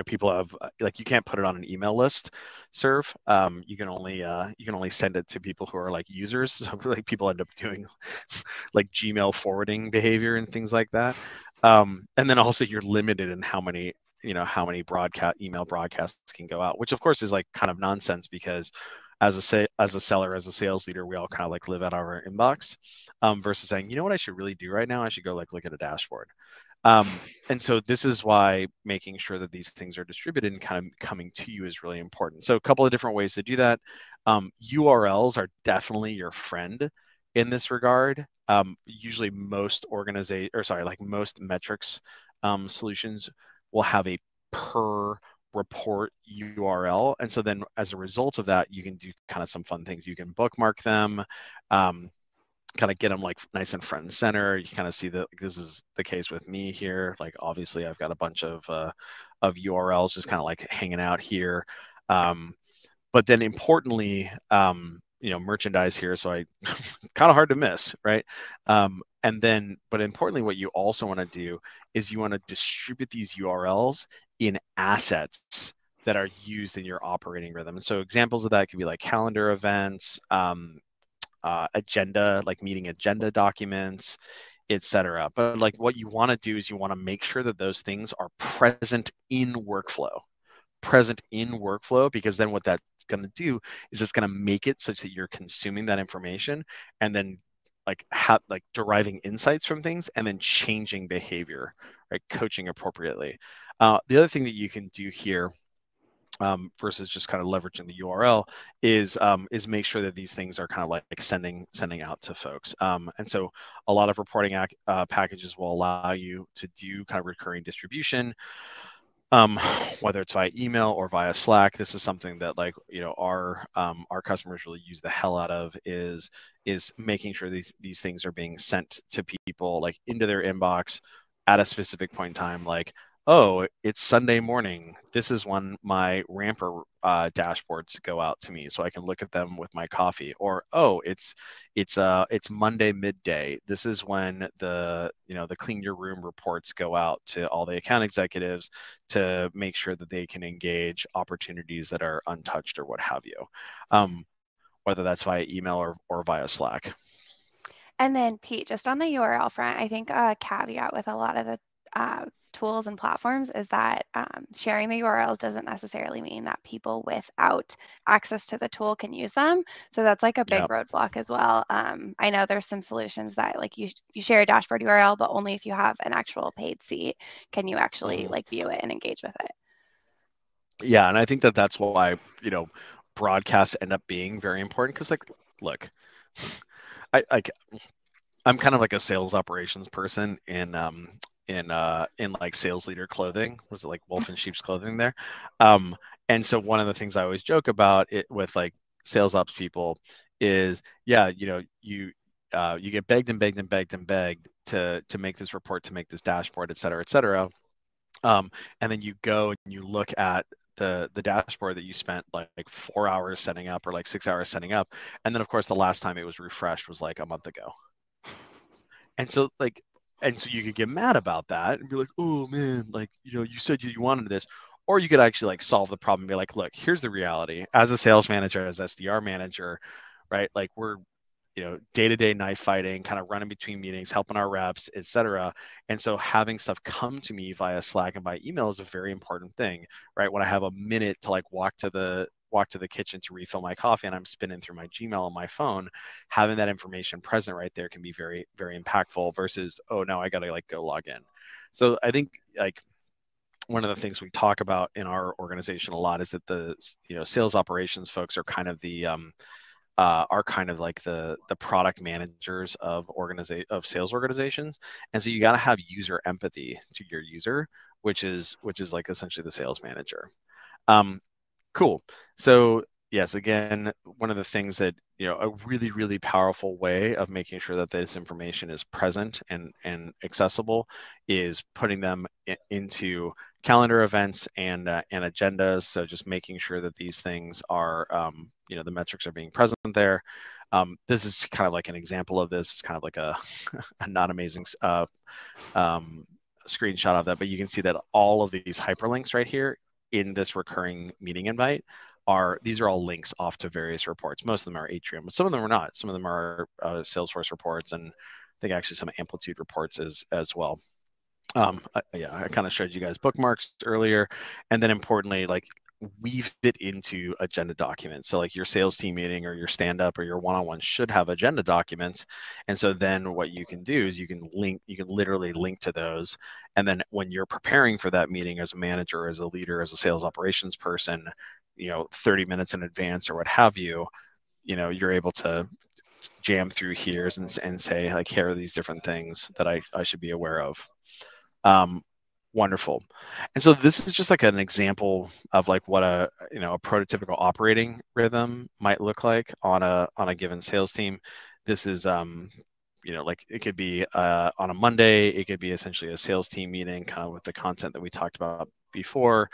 people have like, you can't put it on an email list serve. You can only send it to people who are like users. So like people end up doing like Gmail forwarding behavior and things like that. And then also you're limited in how many email broadcasts can go out, which of course is like kind of nonsense, because as a seller, as a sales leader, we all kind of like live out of our inbox, versus saying, you know what I should really do right now? I should go like look at a dashboard. And so this is why making sure that these things are distributed and kind of coming to you is really important. So a couple of different ways to do that. URLs are definitely your friend in this regard. Usually most most metrics solutions will have a per report URL. And so then as a result of that, you can do kind of some fun things. You can bookmark them, kind of get them like nice and front and center. You kind of see that this is the case with me here. Like obviously I've got a bunch of URLs just kind of like hanging out here. But then importantly, merchandise here. So I kind of hard to miss, right? But importantly, what you also want to do is you want to distribute these URLs in assets that are used in your operating rhythm. So examples of that could be like calendar events, agenda, like meeting agenda documents, etc. But like what you want to do is you want to make sure that those things are present in workflow, because then what that's going to do is it's going to make it such that you're consuming that information and then like deriving insights from things and then changing behavior, right? Coaching appropriately. The other thing that you can do here, versus just kind of leveraging the URL, is make sure that these things are kind of like sending out to folks. And so a lot of reporting packages will allow you to do kind of recurring distribution, whether it's via email or via Slack. This is something that our customers really use the hell out of, is making sure these things are being sent to people like into their inbox at a specific point in time. Like, oh, it's Sunday morning. This is when my Ramper dashboards go out to me, so I can look at them with my coffee. Or, oh, it's Monday midday. This is when the clean your room reports go out to all the account executives to make sure that they can engage opportunities that are untouched or what have you, whether that's via email or via Slack. And then Pete, just on the URL front, I think a caveat with a lot of the tools and platforms is that sharing the URLs doesn't necessarily mean that people without access to the tool can use them. So that's like a big roadblock as well. I know there's some solutions that like you share a dashboard URL, but only if you have an actual paid seat can you actually like view it and engage with it. Yeah, and I think that's why broadcasts end up being very important, because like, look, I I'm kind of like a sales operations person in like sales leader clothing. Was it like wolf in sheep's clothing there? And so one of the things I always joke about it with like sales ops people is, yeah, you get begged and begged and begged and begged to make this report, to make this dashboard, et cetera, et cetera. And then you go and you look at the dashboard that you spent like 4 hours setting up or like 6 hours setting up, and then of course the last time it was refreshed was like a month ago. And so like, and so you could get mad about that and be like, oh man, like, you said you wanted this. Or you could actually like solve the problem and be like, look, here's the reality. As a sales manager, as SDR manager, right? Like we're, day-to-day knife fighting, kind of running between meetings, helping our reps, et cetera. And so having stuff come to me via Slack and by email is a very important thing, right? When I have a minute to like walk to the kitchen to refill my coffee and I'm spinning through my Gmail on my phone, having that information present right there can be very, very impactful versus, oh, no, I got to like go log in. So I think like one of the things we talk about in our organization a lot is that the sales operations folks are kind of like the product managers of sales organizations, and so you got to have user empathy to your user, which is like essentially the sales manager. Cool. So yes, again, one of the things that, a really, really powerful way of making sure that this information is present and accessible is putting them into calendar events and agendas. So just making sure that these things are, the metrics are being present there. This is kind of like an example of this. It's kind of like a not amazing screenshot of that, but you can see that all of these hyperlinks right here in this recurring meeting invite these are all links off to various reports. Most of them are Atrium, but some of them are not. Some of them are Salesforce reports, and I think actually some Amplitude reports as well. I kind of showed you guys bookmarks earlier, and then importantly, like weave it into agenda documents. So like your sales team meeting or your stand up or your one-on-one should have agenda documents. And so then what you can do is you can literally link to those. And then when you're preparing for that meeting as a manager, as a leader, as a sales operations person, 30 minutes in advance or what have you, you're able to jam through here and say like, here are these different things that I should be aware of. Wonderful. And so this is just like an example of like what a prototypical operating rhythm might look like on a given sales team. This is like it could be on a Monday, it could be essentially a sales team meeting kind of with the content that we talked about before.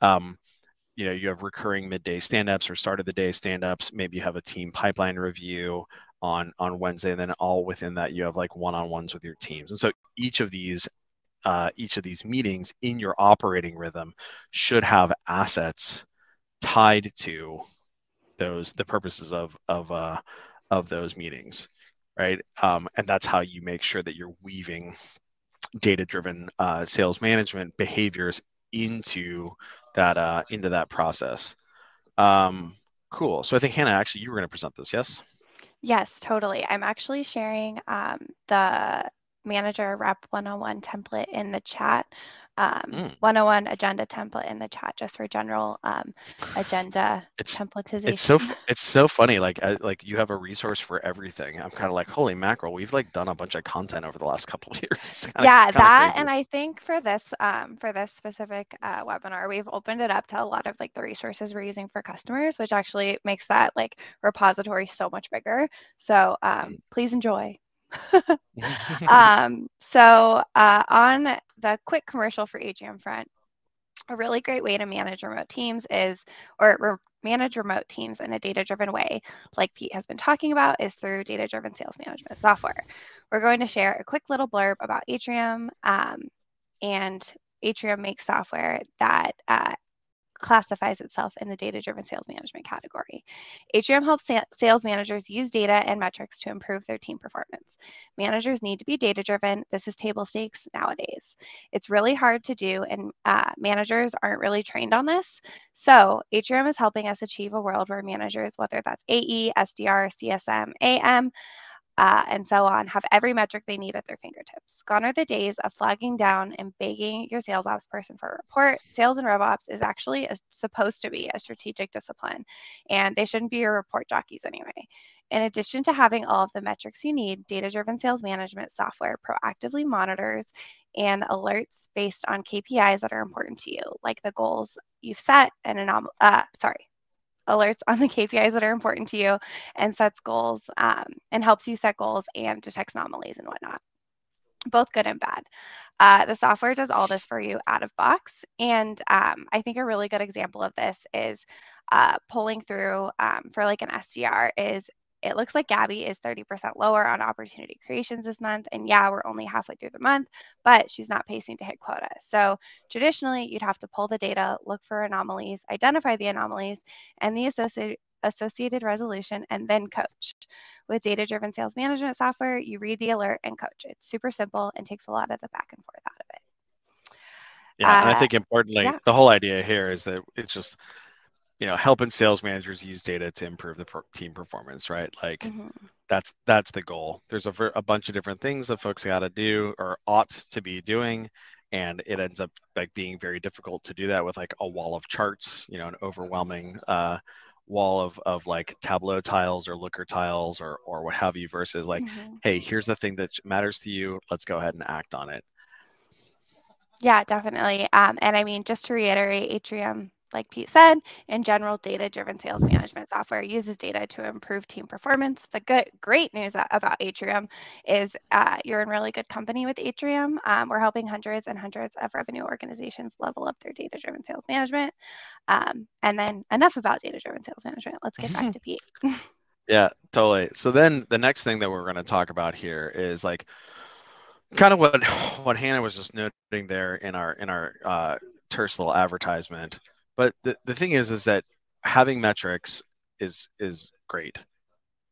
You have recurring midday stand-ups or start of the day stand-ups. Maybe you have a team pipeline review on Wednesday, and then all within that you have like one-on-ones with your teams. And so each of these meetings in your operating rhythm should have assets tied to the purposes of those meetings, right? And that's how you make sure that you're weaving data-driven sales management behaviors into that process. Cool. So I think Hannah, actually, you were going to present this, yes? Yes, totally. I'm actually sharing the manager rep 101 template in the chat, 101 agenda template in the chat, just for general agenda templatization. It's so funny. Like you have a resource for everything. I'm kind of like, holy mackerel, we've like done a bunch of content over the last couple of years. Yeah, that, and I think for this specific webinar, we've opened it up to a lot of like the resources we're using for customers, which actually makes that like repository so much bigger. So please enjoy. So on the quick commercial for Atrium front, a really great way to manage remote teams manage remote teams in a data-driven way, like Pete has been talking about, is through data-driven sales management software. We're going to share a quick little blurb about Atrium, and Atrium makes software that classifies itself in the data-driven sales management category. Atrium helps sales managers use data and metrics to improve their team performance. Managers need to be data-driven. This is table stakes nowadays. It's really hard to do, and managers aren't really trained on this. So Atrium is helping us achieve a world where managers, whether that's AE, SDR, CSM, AM, and so on, have every metric they need at their fingertips. Gone are the days of flagging down and begging your sales ops person for a report. Sales and rev ops is actually supposed to be a strategic discipline, and they shouldn't be your report jockeys anyway. In addition to having all of the metrics you need, data-driven sales management software proactively monitors and alerts based on KPIs that are important to you, like the goals you've set and alerts on the KPIs that are important to you and sets goals and helps you set goals and detects anomalies and whatnot, both good and bad. The software does all this for you out of box. And I think a really good example of this is pulling through for like an SDR is it looks like Gabby is 30% lower on opportunity creations this month. And yeah, we're only halfway through the month, but she's not pacing to hit quota. So traditionally, you'd have to pull the data, look for anomalies, identify the anomalies, and the associated resolution, and then coach. With data-driven sales management software, you read the alert and coach. It's super simple and takes a lot of the back and forth out of it. Yeah, and I think importantly, Yeah. the whole idea here is that it's just, helping sales managers use data to improve the team performance, right? Like Mhm. that's the goal. There's a bunch of different things that folks got to do or ought to be doing, and it ends up like being very difficult to do that with like a wall of charts, an overwhelming wall of like Tableau tiles or Looker tiles or what have you, versus like, Mhm. hey, here's the thing that matters to you. Let's go ahead and act on it. Yeah, definitely. And I mean, just to reiterate, Atrium, like Pete said, in general, data-driven sales management software uses data to improve team performance. The great news about Atrium is you're in really good company with Atrium. We're helping hundreds and hundreds of revenue organizations level up their data-driven sales management. And then enough about data-driven sales management. Let's get back to Pete. Yeah, totally. So then the next thing that we're going to talk about here is like kind of what Hannah was just noting there in our terse little advertisement. But the thing is that having metrics is great.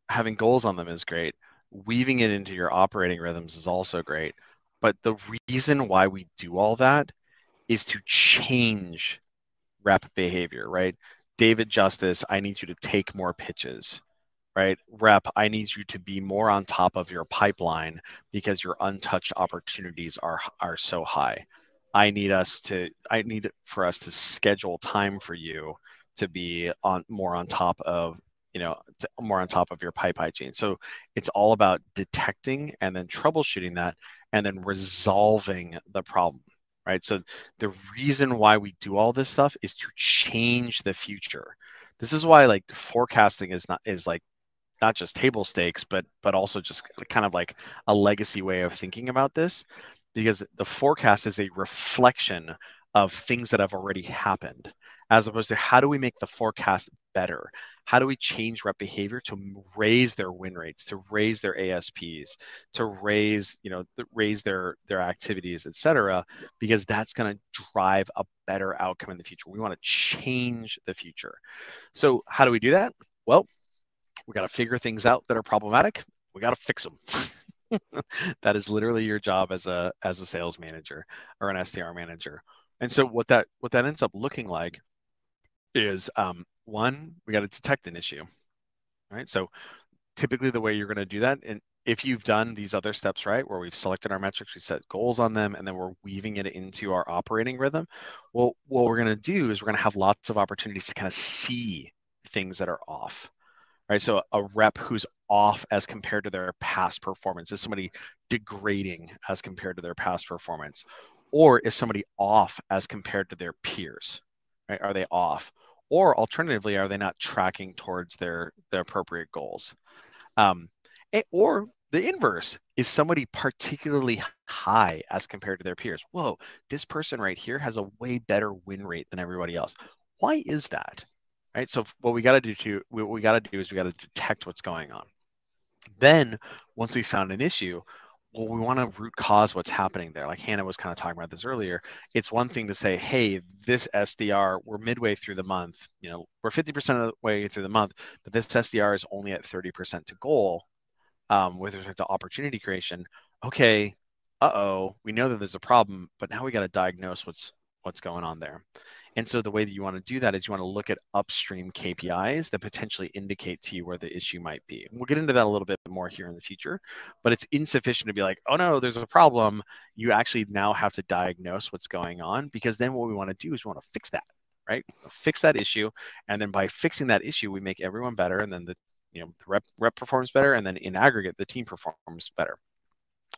Having goals on them is great. Weaving it into your operating rhythms is also great. But the reason why we do all that is to change rep behavior, right? David Justice, I need you to take more pitches, right? Rep, I need you to be more on top of your pipeline because your untouched opportunities are so high. I need for us to schedule time for you to be more on top of your pipe hygiene. So it's all about detecting and then troubleshooting that and then resolving the problem, right? So the reason why we do all this stuff is to change the future. This is why like forecasting is not just table stakes, but also just kind of like a legacy way of thinking about this, because the forecast is a reflection of things that have already happened, as opposed to how do we make the forecast better? How do we change rep behavior to raise their win rates, to raise their ASPs, to raise their activities, etc. Because that's going to drive a better outcome in the future. We want to change the future. So how do we do that? Well, we got to figure things out that are problematic. We got to fix them. That is literally your job as a sales manager or an SDR manager. And so what that ends up looking like is one, we got to detect an issue, right? So typically the way you're going to do that, and if you've done these other steps right, where we've selected our metrics, we set goals on them, and then we're weaving it into our operating rhythm, well, what we're going to do is we're going to have lots of opportunities to kind of see things that are off. Right. So a rep who's off as compared to their past performance, is somebody degrading as compared to their past performance? Or is somebody off as compared to their peers? Right? Are they off? Or alternatively, are they not tracking towards their appropriate goals? Or the inverse, is somebody particularly high as compared to their peers? Whoa, this person right here has a way better win rate than everybody else. Why is that? Right. So what we got to do is we got to detect what's going on. Then once we found an issue, well, we want to root cause what's happening there. Like Hannah was kind of talking about this earlier. It's one thing to say, hey, this SDR, we're midway through the month, we're 50% of the way through the month, but this SDR is only at 30% to goal with respect to opportunity creation. Okay, we know that there's a problem, but now we got to diagnose what's going on there. And so the way that you want to do that is you want to look at upstream KPIs that potentially indicate to you where the issue might be. We'll get into that a little bit more here in the future, but it's insufficient to be like, oh no, there's a problem. You actually now have to diagnose what's going on, because then what we want to do is we want to fix that, right? Fix that issue. And then by fixing that issue, we make everyone better. And then the rep performs better. And then in aggregate, the team performs better.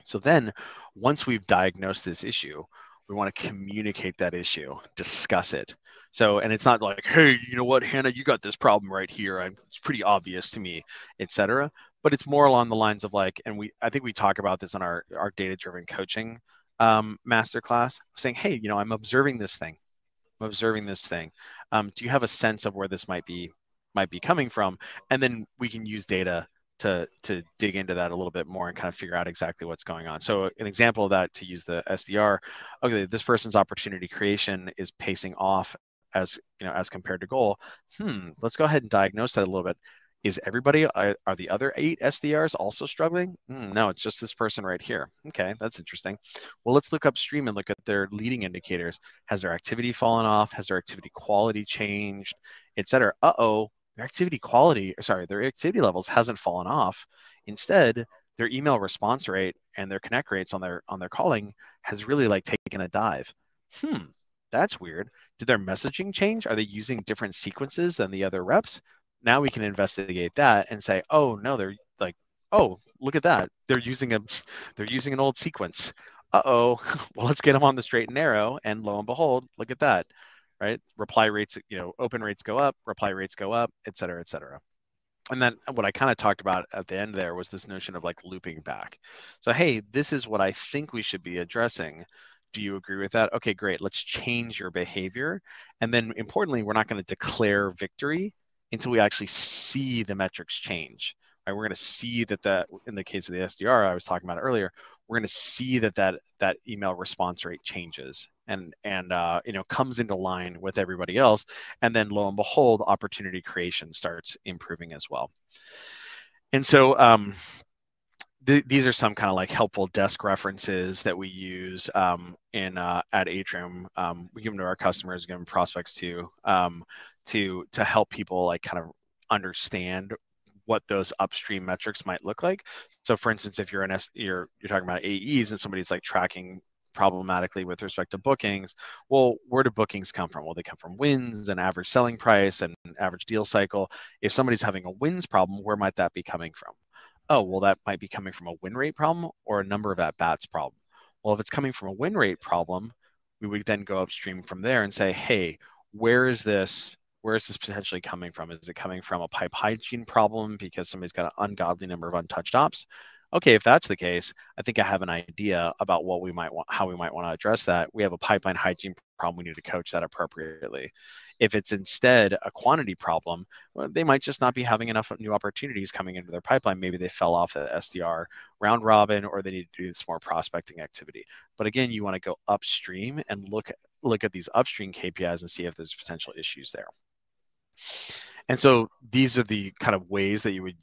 So then once we've diagnosed this issue, we want to communicate that issue, discuss it. So, and it's not like, hey, you know what, Hannah, you got this problem right here. It's pretty obvious to me, etc. But it's more along the lines of like, and I think we talk about this in our data-driven coaching masterclass, saying, hey, I'm observing this thing. I'm observing this thing. Do you have a sense of where this might be coming from? And then we can use data to dig into that a little bit more and kind of figure out exactly what's going on. So an example of that, to use the SDR, okay, this person's opportunity creation is pacing off as compared to goal. Let's go ahead and diagnose that a little bit. Is everybody, are the other 8 SDRs also struggling? No, it's just this person right here. Okay, that's interesting. Well, let's look upstream and look at their leading indicators. Has their activity fallen off? Has their activity quality changed, et cetera? Their activity levels hasn't fallen off. Instead, their email response rate and their connect rates on their calling has really like taken a dive. That's weird. Did their messaging change? Are they using different sequences than the other reps? Now we can investigate that and say, oh no, they're like, oh, look at that. They're using an old sequence. Well, let's get them on the straight and narrow. And lo and behold, look at that. Right? Reply rates, open rates go up, reply rates go up, et cetera, et cetera. And then what I kind of talked about at the end there was this notion of like looping back. So, hey, this is what I think we should be addressing. Do you agree with that? Okay, great. Let's change your behavior. And then importantly, we're not going to declare victory until we actually see the metrics change. Right? We're going to see that in the case of the SDR I was talking about earlier, we're going to see that email response rate changes and comes into line with everybody else. And then lo and behold, opportunity creation starts improving as well. And so these are some kind of like helpful desk references that we use at Atrium. We give them to our customers, give them prospects too, to help people like kind of understand what those upstream metrics might look like. So for instance, if you're you're talking about AEs and somebody's like tracking problematically with respect to bookings, well, where do bookings come from? Well, they come from wins and average selling price and average deal cycle. If somebody's having a wins problem, where might that be coming from? Oh, well, that might be coming from a win rate problem or a number of at-bats problem. Well, if it's coming from a win rate problem, we would then go upstream from there and say, hey, where is this potentially coming from? Is it coming from a pipe hygiene problem because somebody's got an ungodly number of untouched ops? Okay, if that's the case, I think I have an idea about how we might want to address that. We have a pipeline hygiene problem. We need to coach that appropriately. If it's instead a quantity problem, well, they might just not be having enough new opportunities coming into their pipeline. Maybe they fell off the SDR round robin, or they need to do some more prospecting activity. But again, you want to go upstream and look at these upstream KPIs and see if there's potential issues there. And so these are the kind of ways that you would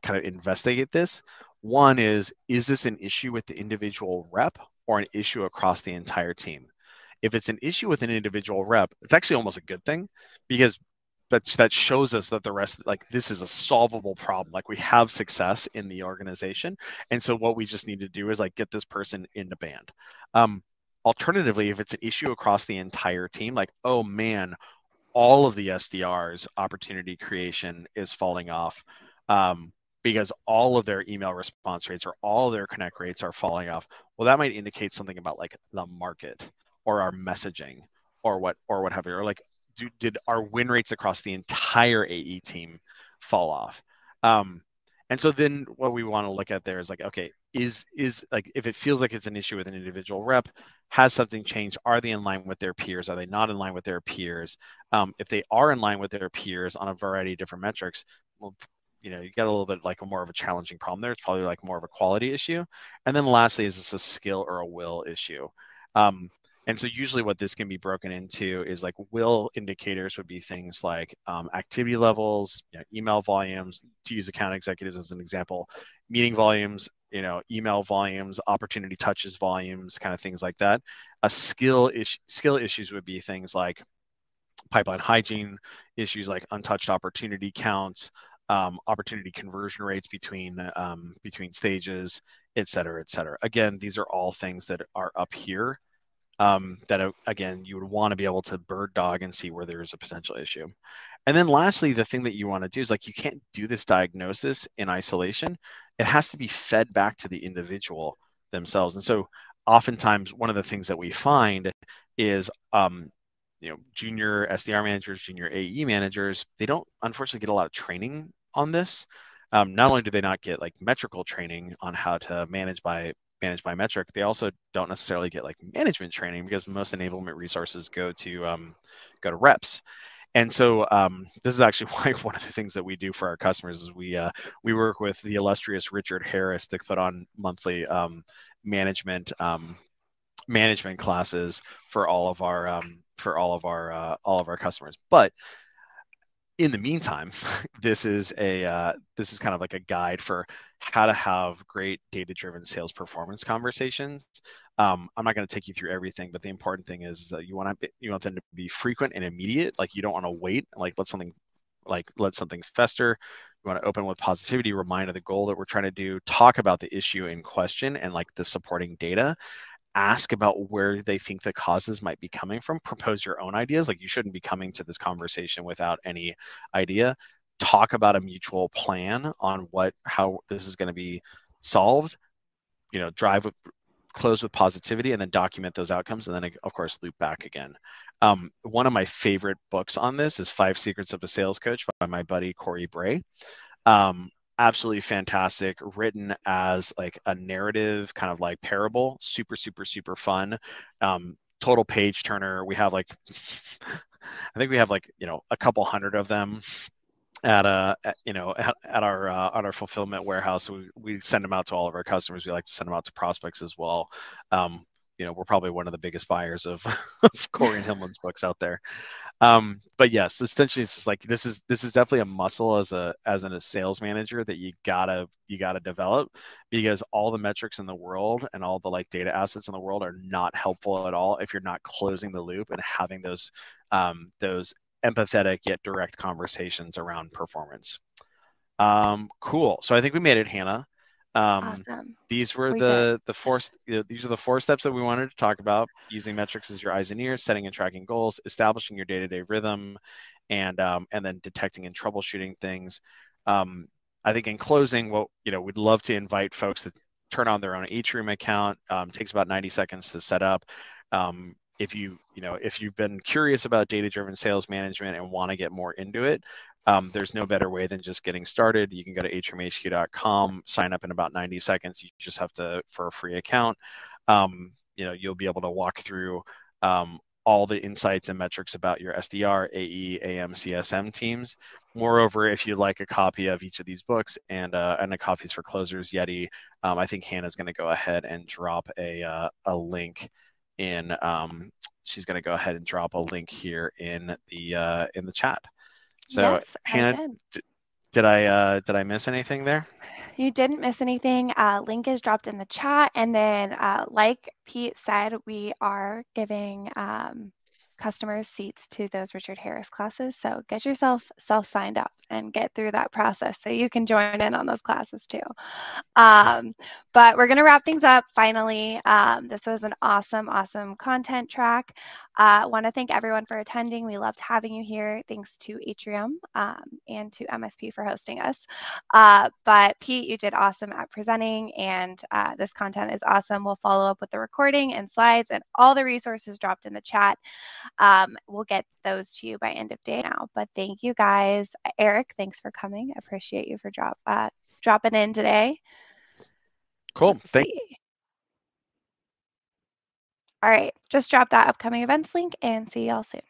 kind of investigate this. One is this an issue with the individual rep or an issue across the entire team? If it's an issue with an individual rep, it's actually almost a good thing, because that shows us that the rest, like, this is a solvable problem. Like, we have success in the organization. And so what we just need to do is like get this person into band. Alternatively, if it's an issue across the entire team, like, oh man, all of the SDRs opportunity creation is falling off because all of their email response rates or all of their connect rates are falling off. Well, that might indicate something about like the market or our messaging or what have you, or like, did our win rates across the entire AE team fall off? And so then what we want to look at there is like, okay, is like, if it feels like it's an issue with an individual rep, has something changed? Are they in line with their peers? Are they not in line with their peers? If they are in line with their peers on a variety of different metrics, well, you get a little bit like more of a challenging problem there. It's probably like more of a quality issue. And then lastly, is this a skill or a will issue? And so usually what this can be broken into is like will indicators would be things like activity levels, email volumes, to use account executives as an example, meeting volumes, email volumes, opportunity touches volumes, kind of things like that. skill issues would be things like pipeline hygiene issues, like untouched opportunity counts, opportunity conversion rates between stages, et cetera, et cetera. Again, these are all things that are up here that, again, you would want to be able to bird dog and see where there is a potential issue. And then lastly, the thing that you want to do is, like, you can't do this diagnosis in isolation. It has to be fed back to the individual themselves. And so oftentimes one of the things that we find is, junior SDR managers, junior AE managers, they don't unfortunately get a lot of training on this. Not only do they not get like metrical training on how to manage by metric, they also don't necessarily get like management training, because most enablement resources go to reps. And so this is actually why one of the things that we do for our customers is we work with the illustrious Richard Harris to put on monthly management classes for all of our customers. But in the meantime, this is kind of like a guide for how to have great data-driven sales performance conversations. I'm not going to take you through everything, but the important thing is that you want them to be frequent and immediate. Like, you don't want to wait, like let something fester. You want to open with positivity, remind of the goal that we're trying to do, talk about the issue in question and like the supporting data. Ask about where they think the causes might be coming from. Propose your own ideas. Like, you shouldn't be coming to this conversation without any idea. Talk about a mutual plan on how this is going to be solved. Close with positivity, and then document those outcomes, and then of course loop back again. One of my favorite books on this is 5 Secrets of a Sales Coach by my buddy Corey Bray. Absolutely fantastic, written as like a narrative kind of like parable. Super, super, super fun. Total page turner. We have like I think we have like a couple hundred of them at our fulfillment warehouse. We send them out to all of our customers. We like to send them out to prospects as well. We're probably one of the biggest buyers of Corey and Himlin's books out there. But yes, essentially it's just like this is definitely a muscle as a sales manager that you gotta develop, because all the metrics in the world and all the like data assets in the world are not helpful at all if you're not closing the loop and having those empathetic yet direct conversations around performance. Cool. So I think we made it, Hannah. Awesome. These were the 4 steps that we wanted to talk about: using metrics as your eyes and ears, setting and tracking goals, establishing your day-to-day rhythm, and then detecting and troubleshooting things. I think in closing, we'd love to invite folks to turn on their own Atrium account. Takes about 90 seconds to set up. If you've been curious about data-driven sales management and want to get more into it, there's no better way than just getting started. You can go to atriumhq.com, sign up in about 90 seconds. You just have to, for a free account. You'll be able to walk through all the insights and metrics about your SDR, AE, AM, CSM teams. Moreover, if you'd like a copy of each of these books and a Coffees for Closers Yeti, I think Hannah's going to go ahead and drop a link in. She's going to go ahead and drop a link here in the chat. So yes, Hannah, did I miss anything there? You didn't miss anything. Link is dropped in the chat. And then like Pete said, we are giving customers seats to those Richard Harris classes. So get yourself self-signed up and get through that process so you can join in on those classes too. But we're going to wrap things up finally. This was an awesome content track. Want to thank everyone for attending. We loved having you here. Thanks to Atrium and to MSP for hosting us. But Pete, you did awesome at presenting, and this content is awesome. We'll follow up with the recording and slides and all the resources dropped in the chat. We'll get those to you by end of day now. But thank you guys. Eric, thanks for coming. Appreciate you for dropping in today. Cool. Thank you. All right, just drop that upcoming events link and see y'all soon.